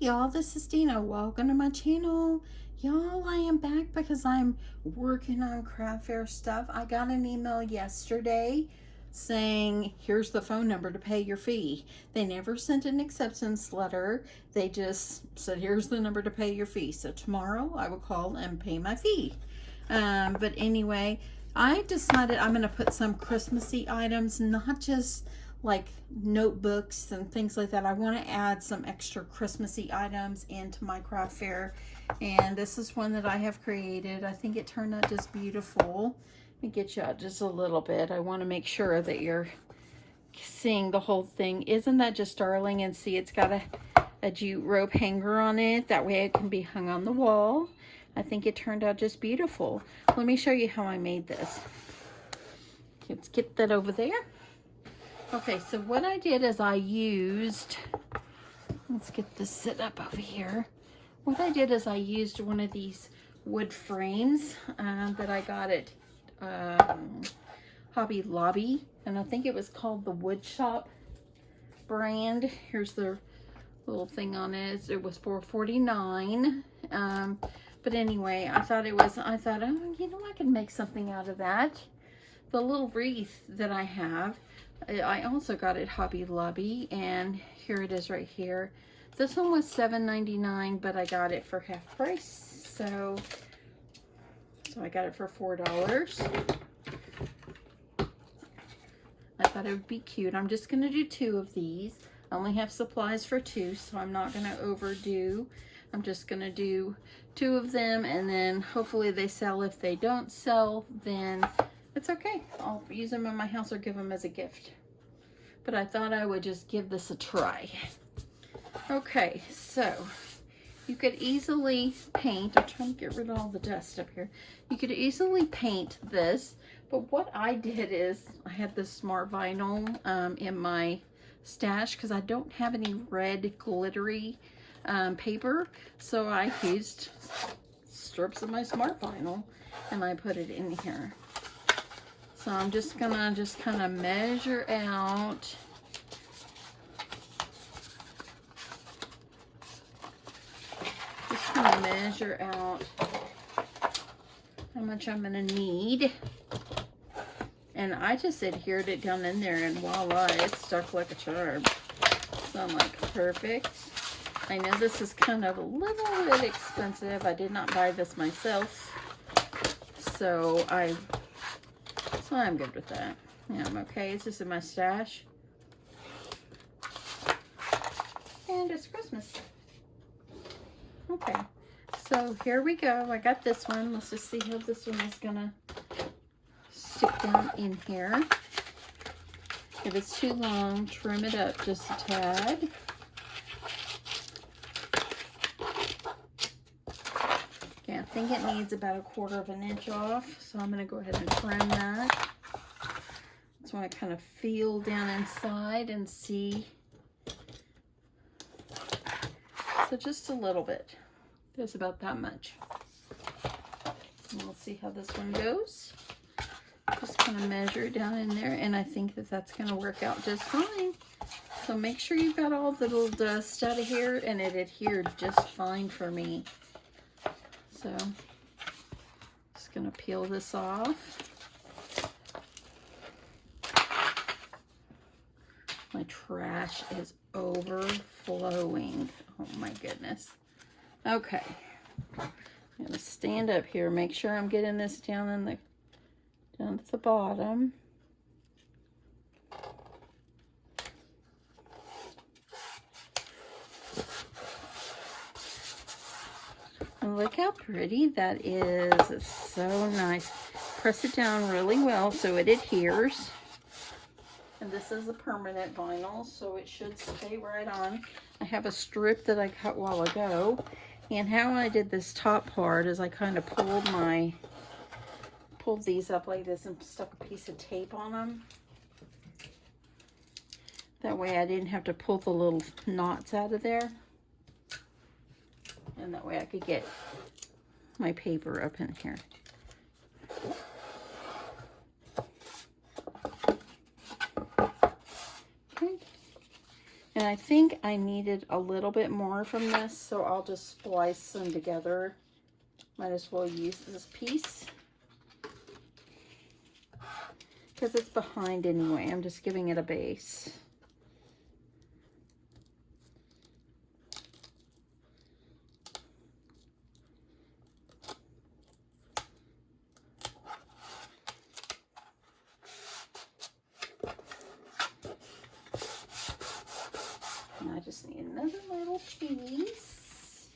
y'all, this is Dina. Welcome to my channel. Y'all, I am back because I'm working on craft fair stuff. I got an email yesterday saying, here's the phone number to pay your fee. They never sent an acceptance letter. They just said, here's the number to pay your fee. So tomorrow I will call and pay my fee. But anyway, I decided I'm going to put some Christmassy items, not just like notebooks and things like that. I want to add some extra Christmassy items into my craft fair, and this is one that I have created. I think it turned out just beautiful. Let me get you out just a little bit. I want to make sure that you're seeing the whole thing. Isn't that just darling? And see, it's got a jute rope hanger on it. That way it can be hung on the wall. I think it turned out just beautiful. Let me show you how I made this. Let's get that over there. Okay, so what I did is I used, let's get this set up over here. What I did is I used one of these wood frames that I got at Hobby Lobby, and I think it was called the Wood Shop brand. Here's the little thing on it. It was $4.49. But anyway, I thought, oh, you know, I can make something out of that. The little wreath that I have, I also got at Hobby Lobby, and here it is right here. This one was $7.99, but I got it for half price, so I got it for $4. I thought it would be cute. I'm just going to do 2 of these. I only have supplies for 2, so I'm not going to overdo. I'm just going to do 2 of them, and then hopefully they sell. If they don't sell, then it's okay. I'll use them in my house or give them as a gift. But I thought I would just give this a try. Okay, so you could easily paint. I'm trying to get rid of all the dust up here. You could easily paint this, but what I did is I had this smart vinyl in my stash because I don't have any red glittery paper, so I used strips of my smart vinyl and I put it in here. So I'm just gonna kind of measure out how much I'm gonna need. And I just adhered it down in there, and voila, it stuck like a charm. So I'm like, perfect. I know this is kind of a little bit expensive. I did not buy this myself, so I'm good with that. Yeah, I'm okay. It's just in my stash. And it's Christmas. Okay, so here we go. I got this one. Let's just see how this one is gonna stick down in here. If it's too long, trim it up just a tad. Okay, I think it needs about 1/4 inch off, so I'm gonna go ahead and trim that. So I kind of feel down inside and see. So just a little bit. There's about that much. And we'll see how this one goes. Just kind of measure it down in there, and I think that that's going to work out just fine. So make sure you've got all the little dust out of here, and it adhered just fine for me. So just going to peel this off. My trash is overflowing. Oh my goodness. Okay. I'm gonna stand up here, make sure I'm getting this down to the bottom. And look how pretty that is. It's so nice. Press it down really well so it adheres. And this is a permanent vinyl, so it should stay right on. I have a strip that I cut a while ago. And how I did this top part is I kind of pulled these up like this and stuck a piece of tape on them. That way I didn't have to pull the little knots out of there. And that way I could get my paper up in here. And I think I needed a little bit more from this, so I'll just splice them together. Might as well use this piece, because it's behind anyway. I'm just giving it a base. And I just need another little piece.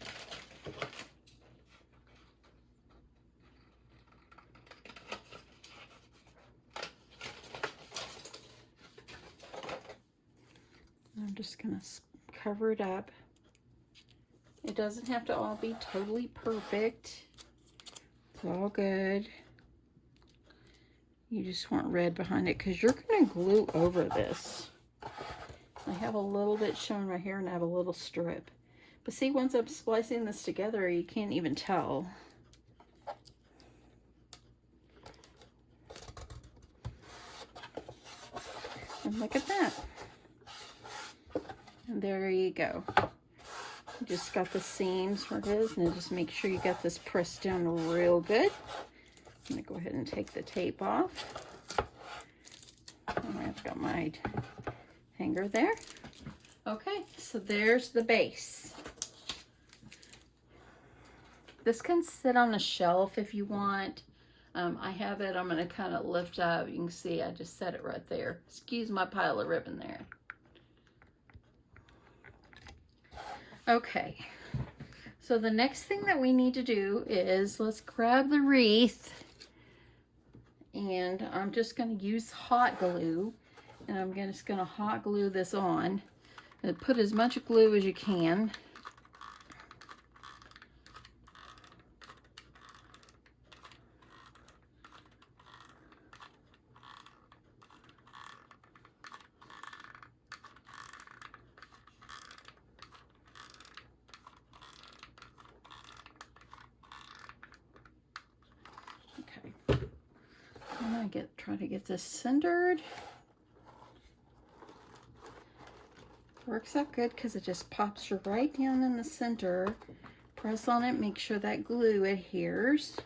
I'm just gonna cover it up. It doesn't have to all be totally perfect. It's all good. You just want red behind it because you're gonna glue over this. I have a little bit showing right here and I have a little strip. But see, once I'm splicing this together, you can't even tell. And look at that. And there you go. You just got the seams where it is, and just make sure you got this pressed down real good. I'm gonna go ahead and take the tape off. And I've got my hanger there. Okay, so there's the base. This can sit on a shelf if you want. I have it, I'm gonna kind of lift up. You can see I just set it right there. Excuse my pile of ribbon there. Okay, so the next thing that we need to do is let's grab the wreath, and I'm just going to use hot glue, and I'm just going to hot glue this on, and put as much glue as you can. I'm gonna try to get this centered. Works out good because it just pops right down in the center. Press on it, make sure that glue adheres.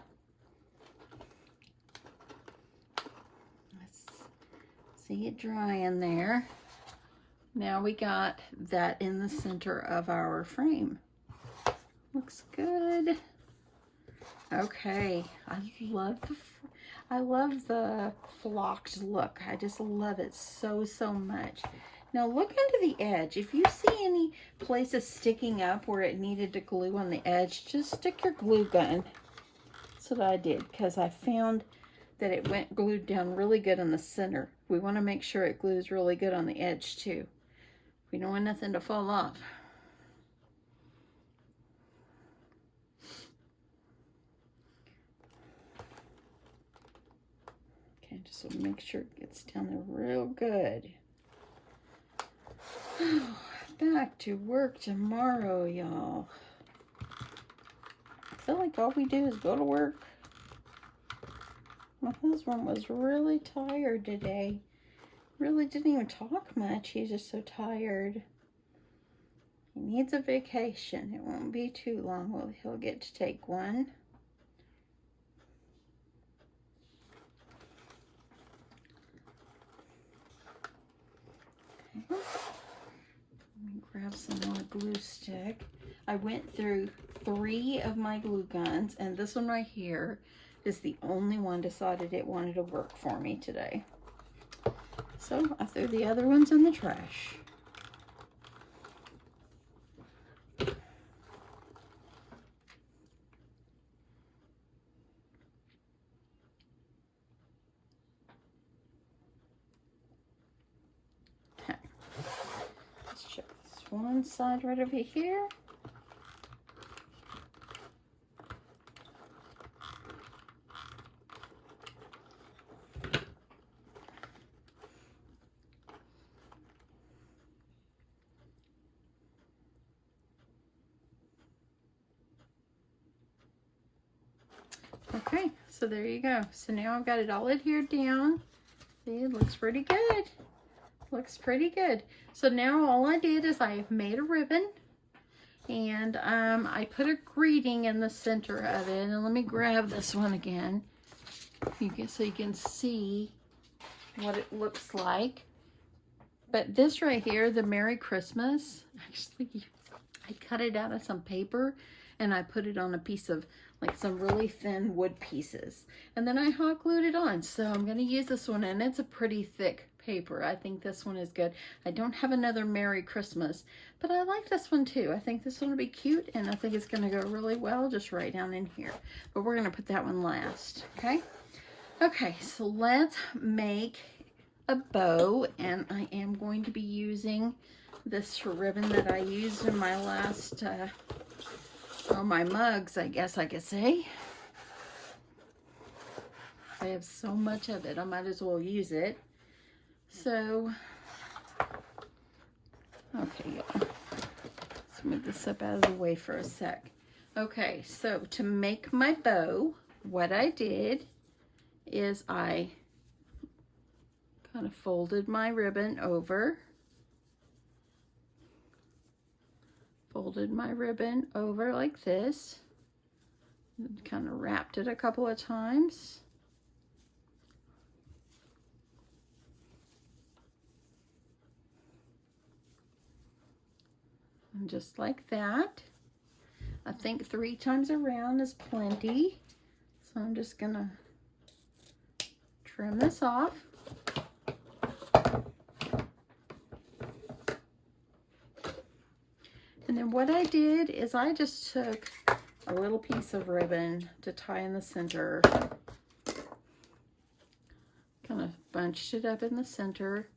Let's see it dry in there. Now we got that in the center of our frame. Looks good. Okay, I love the flocked look. I just love it so much. Now look into the edge. If you see any places sticking up where it needed to glue on the edge, just stick your glue gun. That's what I did, because I found that it went glued down really good in the center. We want to make sure it glues really good on the edge too. We don't want nothing to fall off. Okay, just want to make sure it gets down there real good. Back to work tomorrow, y'all. I feel like all we do is go to work. My husband was really tired today. Really didn't even talk much. He's just so tired. He needs a vacation. It won't be too long. Well, he'll get to take one. Okay. Let me grab some more glue stick. I went through 3 of my glue guns, and this one right here is the only one decided it wanted to work for me today. So I threw the other ones in the trash. Okay. Let's check this one side right over here. Okay, so there you go. So now I've got it all adhered down. See, it looks pretty good. looks pretty good. So now all I did is I made a ribbon, and I put a greeting in the center of it. And let me grab this one again, so you can see what it looks like. But this right here, the Merry Christmas, actually, I cut it out of some paper and I put it on a piece of like some really thin wood pieces. And then I hot glued it on. So I'm going to use this one, and it's a pretty thick paper. I think this one is good. I don't have another Merry Christmas, but I like this one too. I think this one will be cute, and I think it's going to go really well just right down in here. But we're going to put that one last, okay? Okay, so let's make a bow, and I am going to be using this ribbon that I used in my last, my mugs, I guess I could say. I have so much of it, I might as well use it. So, okay, y'all. Let's move this up out of the way for a sec. Okay, so to make my bow, what I did is I kind of folded my ribbon over. Folded my ribbon over like this. And kind of wrapped it a couple of times. And just like that. I think 3 times around is plenty. So I'm just gonna trim this off. And then what I did is I just took a little piece of ribbon to tie in the center. Kind of bunched it up in the center.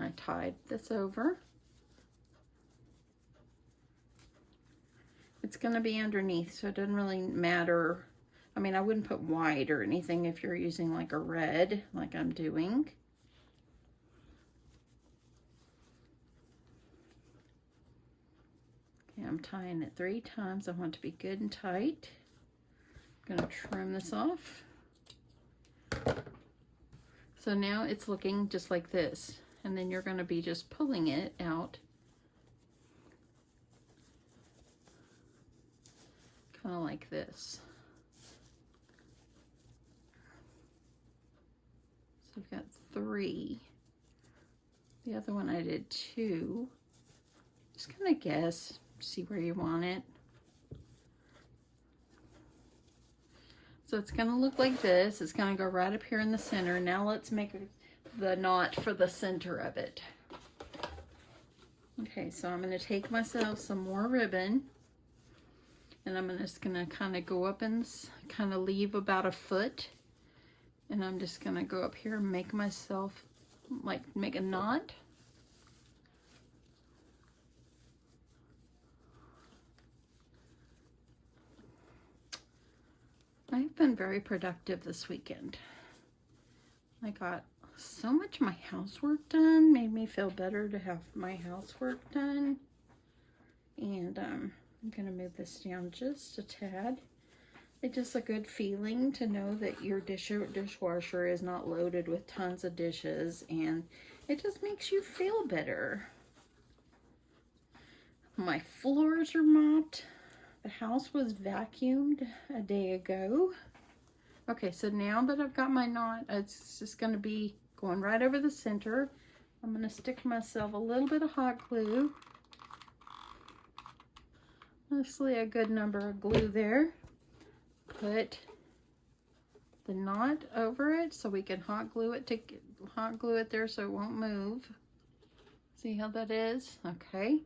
I tied this over. It's going to be underneath, so it doesn't really matter. I mean, I wouldn't put white or anything if you're using like a red, like I'm doing. Okay, I'm tying it 3 times. I want it to be good and tight. I'm going to trim this off. So now it's looking just like this. And then you're going to be just pulling it out. Kind of like this. So I've got 3. The other one I did 2. Just kind of guess, see where you want it. So it's going to look like this. It's going to go right up here in the center. Now let's make the knot for the center of it. Okay, so I'm going to take myself some more ribbon, and I'm just going to kind of go up and kind of leave about 1 foot, and I'm just going to go up here and make myself, like, make a knot. I've been very productive this weekend. I got so much of my housework done. Made me feel better to have my housework done. And I'm going to move this down just a tad. It's just a good feeling to know that your dishwasher is not loaded with tons of dishes, and it just makes you feel better. My floors are mopped. The house was vacuumed a day ago. Okay, so now that I've got my knot, it's just going to be going right over the center. I'm going to stick myself a little bit of hot glue. Mostly a good number of glue there. Put the knot over it so we can hot glue it there so it won't move. See how that is? Okay.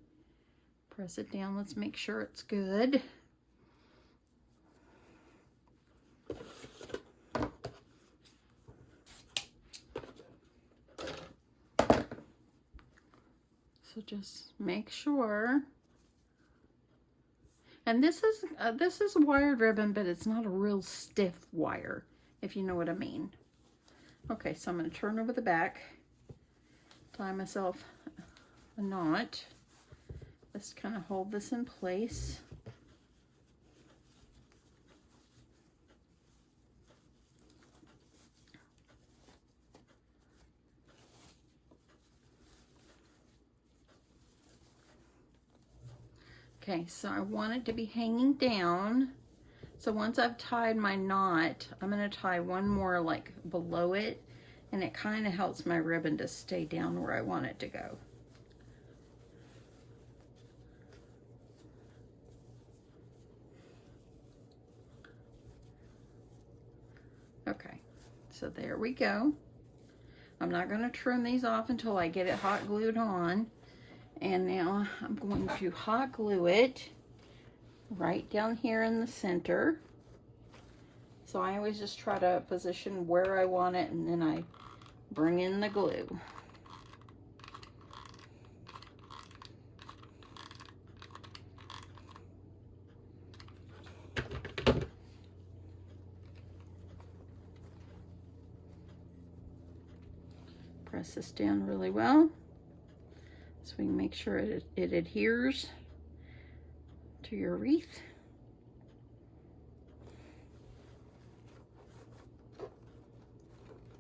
Press it down. Let's make sure it's good. So just make sure. And this is wired ribbon, but it's not a real stiff wire, if you know what I mean. Okay, so I'm going to turn over the back, tie myself a knot. Just kind of hold this in place. Okay, so I want it to be hanging down. So once I've tied my knot, I'm going to tie one more like below it, and it kind of helps my ribbon to stay down where I want it to go. Okay, so there we go. I'm not going to trim these off until I get it hot glued on. And now I'm going to hot glue it right down here in the center. So I always just try to position where I want it, and then I bring in the glue. Press this down really well so we can make sure it adheres to your wreath.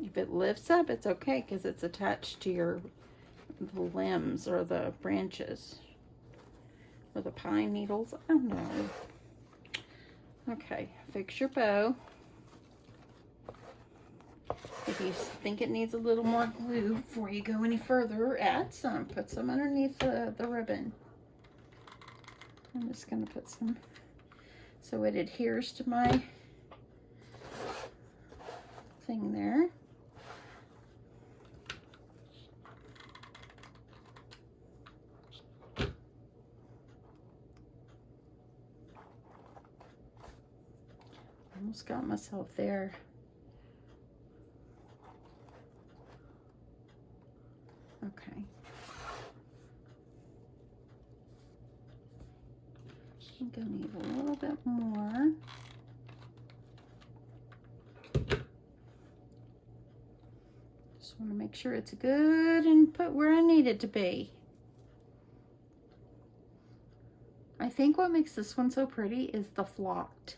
If it lifts up, it's okay because it's attached to the limbs or the branches or the pine needles. I don't know. Okay, fix your bow. If you think it needs a little more glue before you go any further, add some. Put some underneath the ribbon. I'm just going to put some so it adheres to my thing there. Almost got myself there. Okay. I think I need a little bit more. Just want to make sure it's good and put where I need it to be. I think what makes this one so pretty is the flocked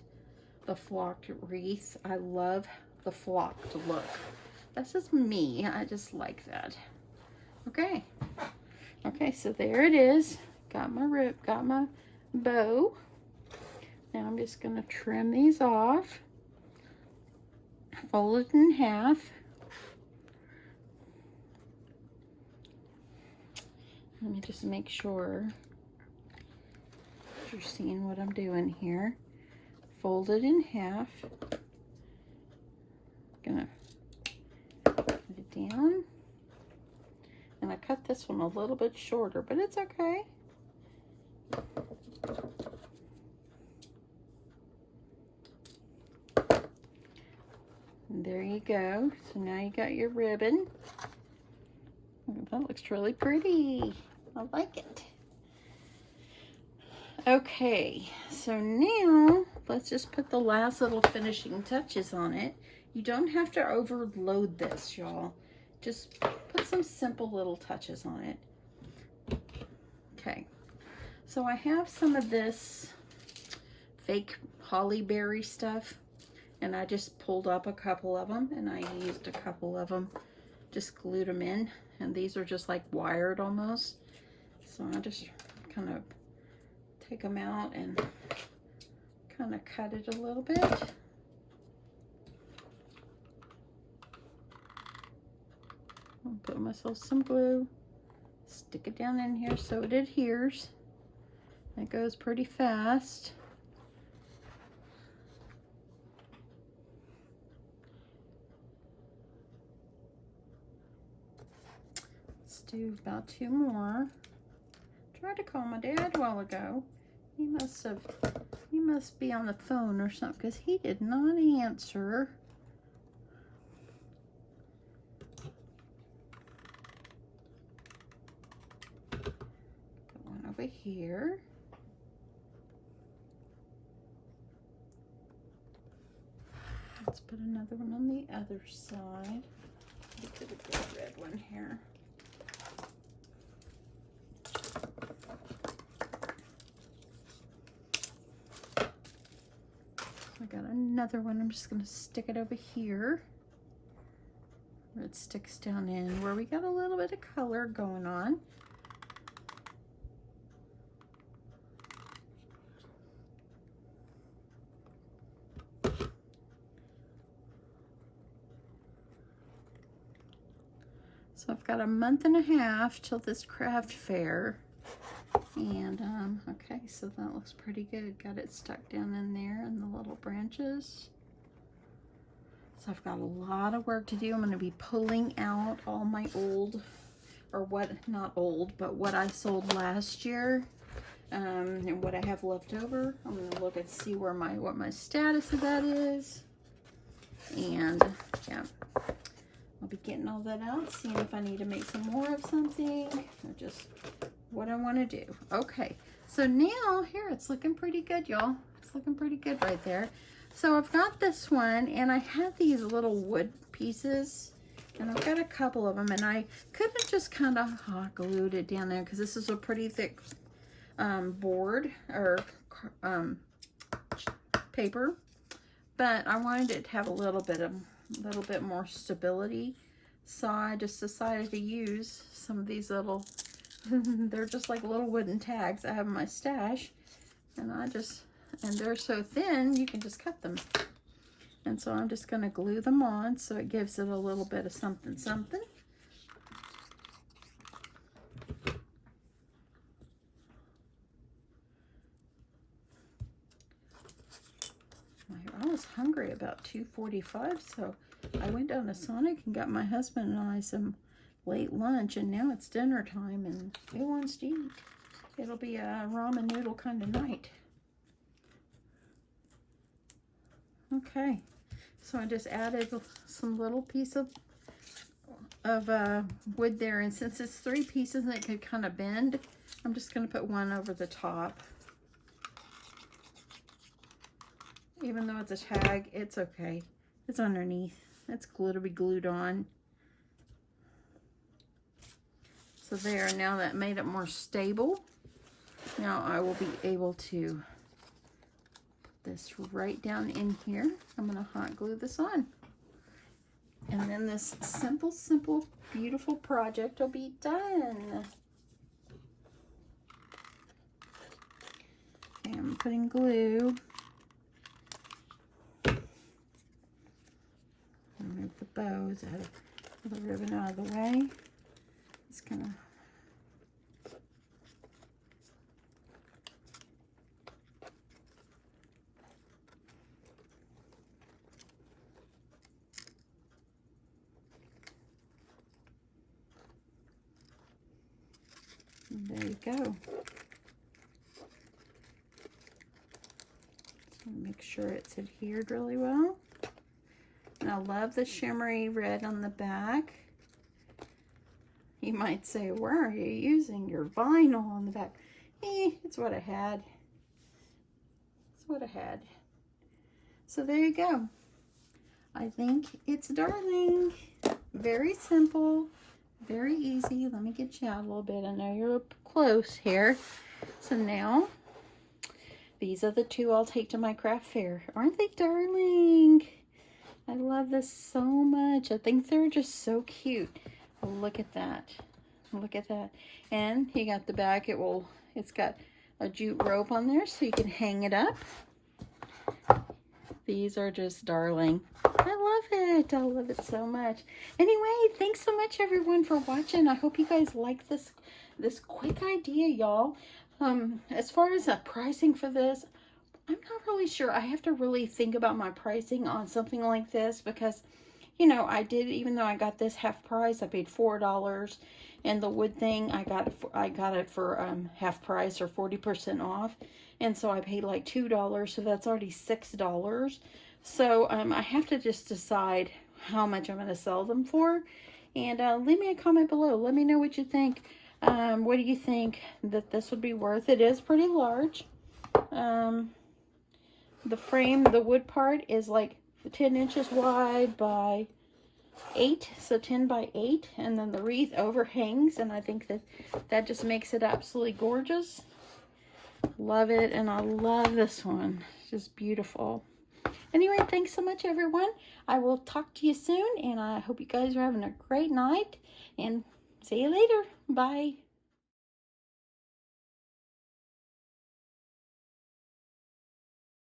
wreath. I love the flocked look. That's just me. I just like that. Okay. Okay, so there it is. Got my bow. Now I'm just going to trim these off. Fold it in half. Let me just make sure you're seeing what I'm doing here. Fold it in half. Gonna put it down. And I cut this one a little bit shorter, but it's okay. And there you go. So now you got your ribbon. Oh, that looks really pretty. I like it. Okay, so now let's just put the last little finishing touches on it. You don't have to overload this, y'all. Just put some simple little touches on it. Okay, so I have some of this fake holly berry stuff, and I just pulled up a couple of them, and I used a couple of them, just glued them in, and these are just like wired almost. So I just kind of take them out and kind of cut it a little bit. I'll put myself some glue, stick it down in here so it adheres. It goes pretty fast. Let's do about 2 more. Tried to call my dad a while ago. He must be on the phone or something because he did not answer. Put one over here. Let's put another one on the other side. Get to the big red one here. I got another one. I'm just going to stick it over here where it sticks down in, where we got a little bit of color going on. So I've got a month and a half till this craft fair. And, okay, so that looks pretty good. Got it stuck down in there in the little branches. So I've got a lot of work to do. I'm going to be pulling out all my old, or what, not old, but what I sold last year. And what I have left over. I'm going to look and see where what my status of that is. And, yeah. I'll be getting all that out, seeing if I need to make some more of something, or just what I want to do. Okay, so now here it's looking pretty good, y'all. It's looking pretty good right there. So I've got this one, and I have these little wood pieces, and I've got a couple of them, and I could have just kind of hot glued it down there because this is a pretty thick board or paper, but I wanted it to have a little bit more stability, so I just decided to use some of these little they're just like little wooden tags I have in my stash, and they're so thin you can just cut them, and so I'm just going to glue them on so it gives it a little bit of something. I was hungry about 2:45, so I went down to Sonic and got my husband and I some late lunch, and now it's dinner time and who wants to eat? It'll be a ramen noodle kind of night. Okay, so I just added some little piece of wood there, and since it's 3 pieces and it could kind of bend, I'm just going to put one over the top. Even though it's a tag, it's okay. It's underneath. It's glue to be glued on. So there, now that made it more stable. Now I will be able to put this right down in here. I'm going to hot glue this on. And then this simple, beautiful project will be done. Okay, I'm putting glue. Remove the bows out of the ribbon out of the way. Just gonna and there you go. Just gonna make sure it's adhered really well. And I love the shimmery red on the back. You might say, where are you using your vinyl on the back? It's what I had. It's what I had. So there you go. I think it's darling. Very simple, very easy. Let me get you out a little bit. I know you're up close here. So now, these are the 2 I'll take to my craft fair. Aren't they darling? I love this so much. I think they're just so cute. Look at that. Look at that. And you got the back. It's got a jute rope on there so you can hang it up. These are just darling. I love it. I love it so much. Anyway, thanks so much everyone for watching. I hope you guys like this quick idea, y'all. As far as the pricing for this, I'm not really sure. I have to really think about my pricing on something like this because, you know, even though I got this half price, I paid $4, and the wood thing I got it for half price or 40% off, and so I paid like $2, so that's already $6. So I have to just decide how much I'm going to sell them for, and leave me a comment below. Let me know what you think. What do you think that this would be worth? It is pretty large. The frame, the wood part is like 10 inches wide by 8, so 10 by 8, and then the wreath overhangs, and I think that just makes it absolutely gorgeous. Love it, and I love this one. It's just beautiful. Anyway, thanks so much everyone. I will talk to you soon, and I hope you guys are having a great night, and see you later. Bye.